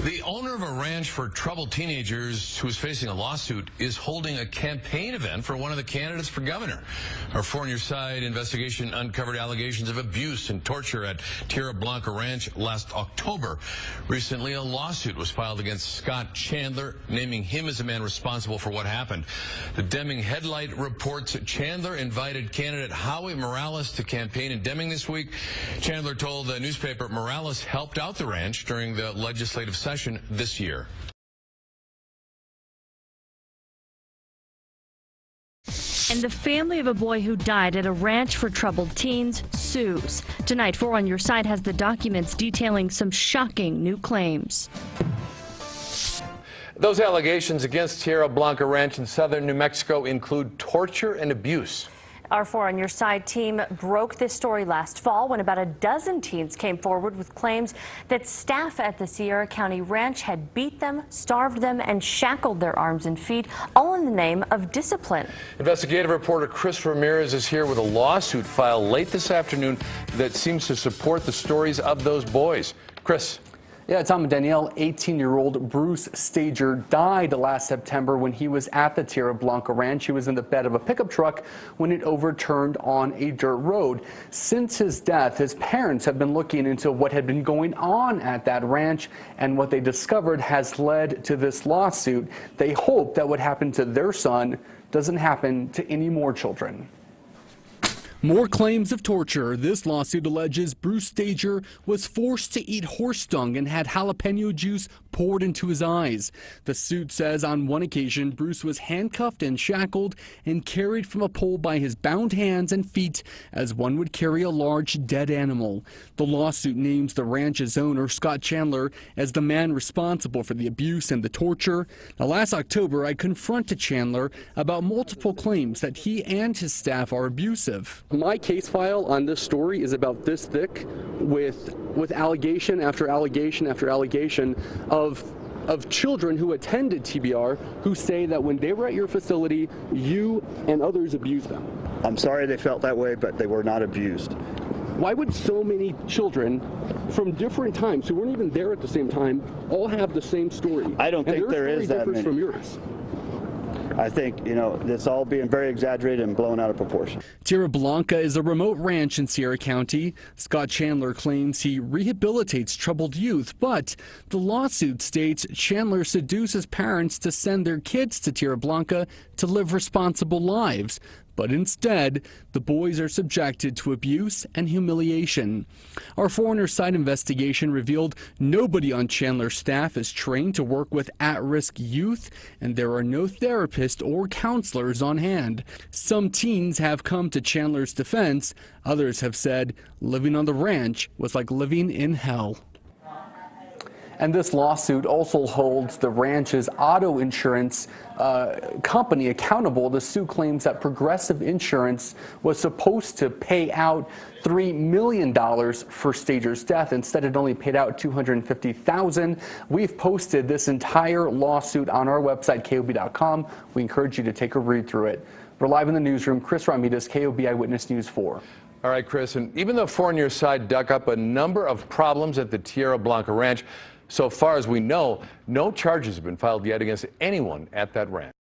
The owner of a ranch for troubled teenagers who is facing a lawsuit is holding a campaign event for one of the candidates for governor. Our 4 on Your Side investigation uncovered allegations of abuse and torture at Tierra Blanca Ranch last October. Recently, a lawsuit was filed against Scott Chandler, naming him as the man responsible for what happened. The Deming Headlight reports Chandler invited candidate Howie Morales to campaign in Deming this week. Chandler told the newspaper Morales helped out the ranch during the legislative session this year. And the family of a boy who died at a ranch for troubled teens sues. Tonight, 4 on Your Side has the documents detailing some shocking new claims. Those allegations against Tierra Blanca Ranch in southern New Mexico include torture and abuse. Our 4 on Your Side team broke this story last fall when about a dozen teens came forward with claims that staff at the Sierra County Ranch had beat them, starved them, and shackled their arms and feet, all in the name of discipline. Investigative reporter Chris Ramirez is here with a lawsuit filed late this afternoon that seems to support the stories of those boys. Chris. Yeah, Tom and Danielle, 18-year-old Bruce Stager died last September when he was at the Tierra Blanca Ranch. He was in the bed of a pickup truck when it overturned on a dirt road. Since his death, his parents have been looking into what had been going on at that ranch, and what they discovered has led to this lawsuit. They hope that what happened to their son doesn't happen to any more children. More claims of torture. This lawsuit alleges Bruce Stager was forced to eat horse dung and had jalapeno juice poured into his eyes. The suit says on one occasion, Bruce was handcuffed and shackled and carried from a pole by his bound hands and feet as one would carry a large dead animal. The lawsuit names the ranch's owner, Scott Chandler, as the man responsible for the abuse and the torture. Now, last October, I confronted Chandler about multiple claims that he and his staff are abusive. My case file on this story is about this thick with allegation after allegation after allegation of children who attended TBR who say that when they were at your facility, you and others abused them. I'm sorry they felt that way, but they were not abused. Why would so many children from different times who weren't even there at the same time all have the same story? I don't think there is that many. From yours. I think, it's all being very exaggerated and blown out of proportion. Tierra Blanca is a remote ranch in Sierra County. Scott Chandler claims he rehabilitates troubled youth, but the lawsuit states Chandler seduces parents to send their kids to Tierra Blanca to live responsible lives. But instead, the boys are subjected to abuse and humiliation. Our 4 on Your Side investigation revealed nobody on Chandler's staff is trained to work with at-risk youth, and there are no therapists or counselors on hand. Some teens have come to Chandler's defense. Others have said living on the ranch was like living in hell. And this lawsuit also holds the ranch's auto insurance company accountable. The suit claims that Progressive Insurance was supposed to pay out $3 million for Stager's death. Instead, it only paid out $250,000. We've posted this entire lawsuit on our website, KOB.com. We encourage you to take a read through it. We're live in the newsroom. Chris Ramirez, KOB Eyewitness News 4. All right, Chris, and even though 4 on Your Side dug up a number of problems at the Tierra Blanca Ranch, so far as we know, no charges have been filed yet against anyone at that ranch.